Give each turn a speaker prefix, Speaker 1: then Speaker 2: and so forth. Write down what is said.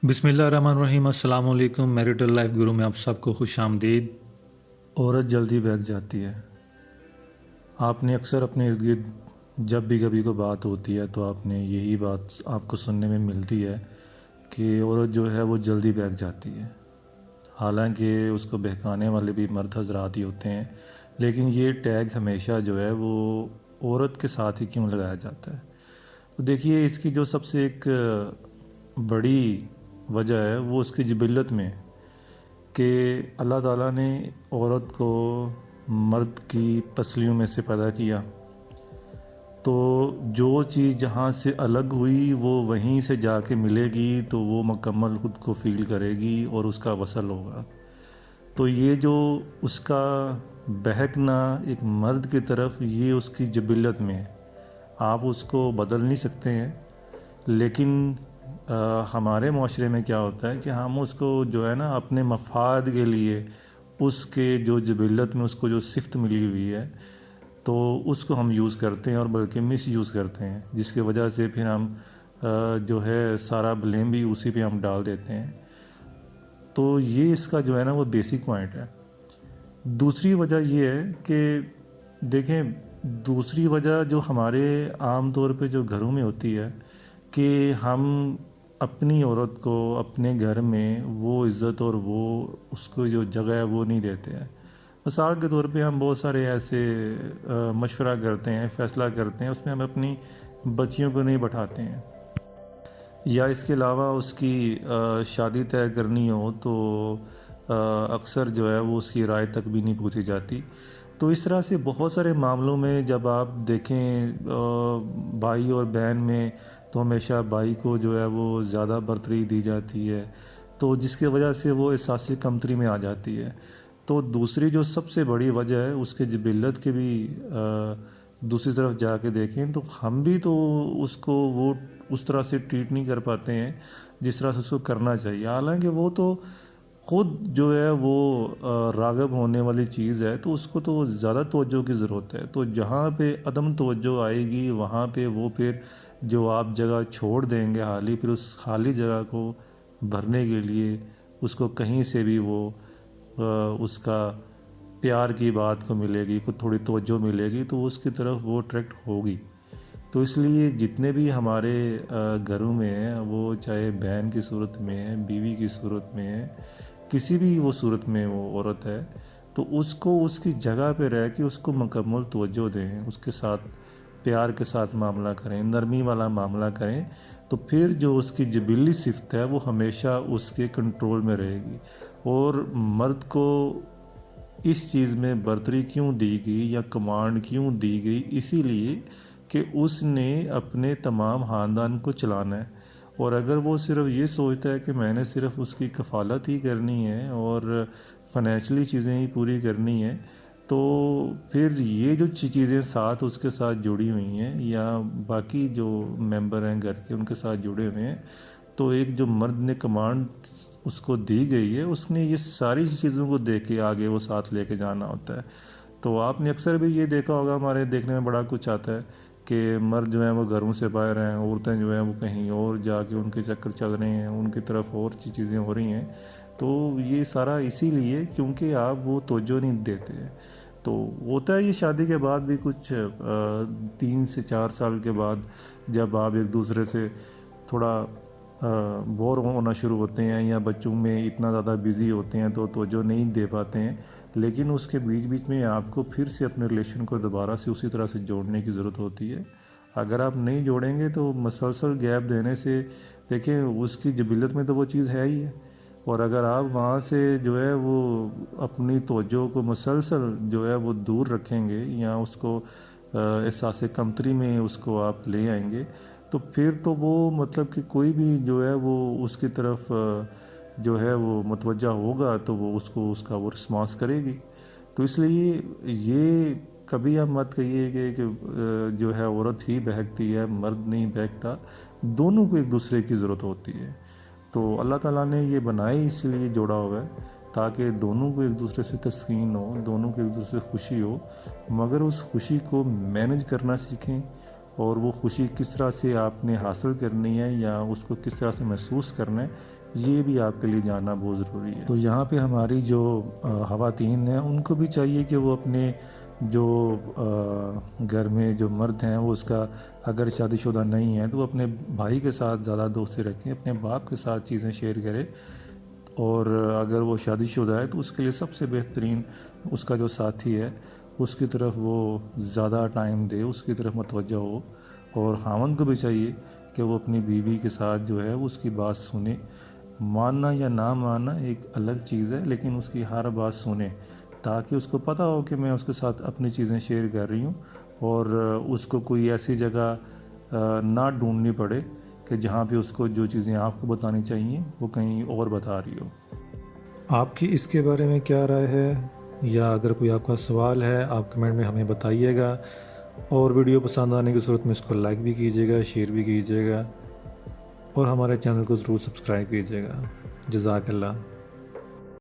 Speaker 1: بسم اللہ الرحمن الرحیم۔ السلام علیکم۔ میریٹل لائف گرو میں آپ سب کو خوش آمدید۔ عورت جلدی بہک جاتی ہے۔ آپ نے اکثر اپنے ارد گرد جب بھی کبھی کوئی بات ہوتی ہے تو آپ نے یہی بات آپ کو سننے میں ملتی ہے کہ عورت جو ہے وہ جلدی بہک جاتی ہے، حالانکہ اس کو بہکانے والے بھی مرد حضرات ہی ہوتے ہیں، لیکن یہ ٹیگ ہمیشہ جو ہے وہ عورت کے ساتھ ہی کیوں لگایا جاتا ہے؟ تو دیکھیے، اس کی جو سب سے ایک بڑی وجہ ہے وہ اس کی جبلت میں، کہ اللہ تعالیٰ نے عورت کو مرد کی پسلیوں میں سے پیدا کیا، تو جو چیز جہاں سے الگ ہوئی وہ وہیں سے جا کے ملے گی تو وہ مکمل خود کو فیل کرے گی اور اس کا وصل ہوگا۔ تو یہ جو اس کا بہکنا ایک مرد کی طرف، یہ اس کی جبلت میں ہے، آپ اس کو بدل نہیں سکتے ہیں۔ لیکن ہمارے معاشرے میں کیا ہوتا ہے کہ ہم اس کو جو ہے نا اپنے مفاد کے لیے، اس کے جو جبلت میں اس کو جو صفت ملی ہوئی ہے تو اس کو ہم یوز کرتے ہیں، اور بلکہ مس یوز کرتے ہیں، جس کی وجہ سے پھر ہم جو ہے سارا بلیم بھی اسی پہ ہم ڈال دیتے ہیں۔ تو یہ اس کا جو ہے نا وہ بیسک پوائنٹ ہے۔ دوسری وجہ یہ ہے کہ دیکھیں، دوسری وجہ جو ہمارے عام طور پہ جو گھروں میں ہوتی ہے کہ ہم اپنی عورت کو اپنے گھر میں وہ عزت اور وہ اس کو جو جگہ ہے وہ نہیں دیتے ہیں۔ مثال کے طور پہ ہم بہت سارے ایسے مشورہ کرتے ہیں، فیصلہ کرتے ہیں، اس میں ہم اپنی بچیوں کو نہیں بٹھاتے ہیں، یا اس کے علاوہ اس کی شادی طے کرنی ہو تو اکثر جو ہے وہ اس کی رائے تک بھی نہیں پوچھی جاتی۔ تو اس طرح سے بہت سارے معاملوں میں جب آپ دیکھیں بھائی اور بہن میں، تو ہمیشہ بھائی کو جو ہے وہ زیادہ برتری دی جاتی ہے، تو جس کی وجہ سے وہ احساس کمتری میں آ جاتی ہے۔ تو دوسری جو سب سے بڑی وجہ ہے اس کے جبلت کے بھی دوسری طرف جا کے دیکھیں تو ہم بھی تو اس کو وہ اس طرح سے ٹریٹ نہیں کر پاتے ہیں جس طرح سے اس کو کرنا چاہیے، حالانکہ وہ تو خود جو ہے وہ راغب ہونے والی چیز ہے، تو اس کو تو زیادہ توجہ کی ضرورت ہے۔ تو جہاں پہ عدم توجہ آئے گی وہاں پہ وہ پھر جو آپ جگہ چھوڑ دیں گے خالی، پھر اس خالی جگہ کو بھرنے کے لیے اس کو کہیں سے بھی وہ اس کا پیار کی بات کو ملے گی، کچھ تھوڑی توجہ ملے گی تو اس کی طرف وہ اٹریکٹ ہوگی۔ تو اس لیے جتنے بھی ہمارے گھروں میں ہیں، وہ چاہے بہن کی صورت میں ہے، بیوی کی صورت میں ہے، کسی بھی وہ صورت میں وہ عورت ہے، تو اس کو اس کی جگہ پہ رہ کے اس کو مکمل توجہ دیں، اس کے ساتھ پیار کے ساتھ معاملہ کریں، نرمی والا معاملہ کریں، تو پھر جو اس کی جبلی صفت ہے وہ ہمیشہ اس کے کنٹرول میں رہے گی۔ اور مرد کو اس چیز میں برتری کیوں دی گئی یا کمانڈ کیوں دی گئی؟ اسی لیے کہ اس نے اپنے تمام خاندان کو چلانا ہے، اور اگر وہ صرف یہ سوچتا ہے کہ میں نے صرف اس کی کفالت ہی کرنی ہے اور فنینشلی چیزیں ہی پوری کرنی ہے، تو پھر یہ جو چیزیں ساتھ اس کے ساتھ جڑی ہوئی ہیں یا باقی جو ممبر ہیں گھر کے ان کے ساتھ جڑے ہوئے ہیں، تو ایک جو مرد نے کمانڈ اس کو دی گئی ہے، اس نے یہ ساری چیزوں کو دیکھ کے آگے وہ ساتھ لے کے جانا ہوتا ہے۔ تو آپ نے اکثر بھی یہ دیکھا ہوگا، ہمارے دیکھنے میں بڑا کچھ آتا ہے کہ مرد جو ہیں وہ گھروں سے باہر ہیں، عورتیں جو ہیں وہ کہیں اور جا کے ان کے چکر چل رہے ہیں، ان کی طرف اور چیزیں ہو رہی ہیں۔ تو یہ سارا اسی لیے کیونکہ آپ وہ توجہ نہیں دیتے ہیں۔ تو ہوتا ہے یہ شادی کے بعد بھی کچھ 3 سے 4 سال کے بعد جب آپ ایک دوسرے سے تھوڑا بور ہونا شروع ہوتے ہیں یا بچوں میں اتنا زیادہ بیزی ہوتے ہیں تو توجہ نہیں دے پاتے ہیں، لیکن اس کے بیچ بیچ میں آپ کو پھر سے اپنے ریلیشن کو دوبارہ سے اسی طرح سے جوڑنے کی ضرورت ہوتی ہے۔ اگر آپ نہیں جوڑیں گے تو مسلسل گیپ دینے سے دیکھیں اس کی جبلت میں تو وہ چیز ہے ہی ہے، اور اگر آپ وہاں سے جو ہے وہ اپنی توجہ کو مسلسل جو ہے وہ دور رکھیں گے یا اس کو احساس کمتری میں اس کو آپ لے آئیں گے، تو پھر تو وہ مطلب کہ کوئی بھی جو ہے وہ اس کی طرف جو ہے وہ متوجہ ہوگا تو وہ اس کو اس کا وہ رسپانس کرے گی۔ تو اس لیے یہ کبھی آپ مت کہیے کہ جو ہے عورت ہی بہکتی ہے، مرد نہیں بہکتا، دونوں کو ایک دوسرے کی ضرورت ہوتی ہے۔ تو اللہ تعالیٰ نے یہ بنائی اس لیے جوڑا ہوا ہے تاکہ دونوں کو ایک دوسرے سے تسکین ہو، دونوں کو ایک دوسرے سے خوشی ہو، مگر اس خوشی کو مینج کرنا سیکھیں، اور وہ خوشی کس طرح سے آپ نے حاصل کرنی ہے یا اس کو کس طرح سے محسوس کرنا ہے، یہ بھی آپ کے لیے جاننا بہت ضروری ہے۔ تو یہاں پہ ہماری جو خواتین ہیں ان کو بھی چاہیے کہ وہ اپنے جو گھر میں جو مرد ہیں وہ اس کا اگر شادی شدہ نہیں ہے تو وہ اپنے بھائی کے ساتھ زیادہ دوستی رکھیں، اپنے باپ کے ساتھ چیزیں شیئر کرے، اور اگر وہ شادی شدہ ہے تو اس کے لیے سب سے بہترین اس کا جو ساتھی ہے اس کی طرف وہ زیادہ ٹائم دے، اس کی طرف متوجہ ہو، اور خاوند کو بھی چاہیے کہ وہ اپنی بیوی کے ساتھ جو ہے وہ اس کی بات سنے، ماننا یا نہ ماننا ایک الگ چیز ہے، لیکن اس کی ہر بات سنیں تاکہ اس کو پتہ ہو کہ میں اس کے ساتھ اپنی چیزیں شیئر کر رہی ہوں، اور اس کو کوئی ایسی جگہ نہ ڈھونڈنی پڑے کہ جہاں پہ اس کو جو چیزیں آپ کو بتانی چاہیے وہ کہیں اور بتا رہی ہو۔ آپ کی اس کے بارے میں کیا رائے ہے، یا اگر کوئی آپ کا سوال ہے آپ کمنٹ میں ہمیں بتائیے گا، اور ویڈیو پسند آنے کی صورت میں اس کو لائک بھی کیجیے گا، شیئر بھی کیجیے گا، اور ہمارے چینل کو ضرور سبسکرائب کیجیے گا۔ جزاک اللہ۔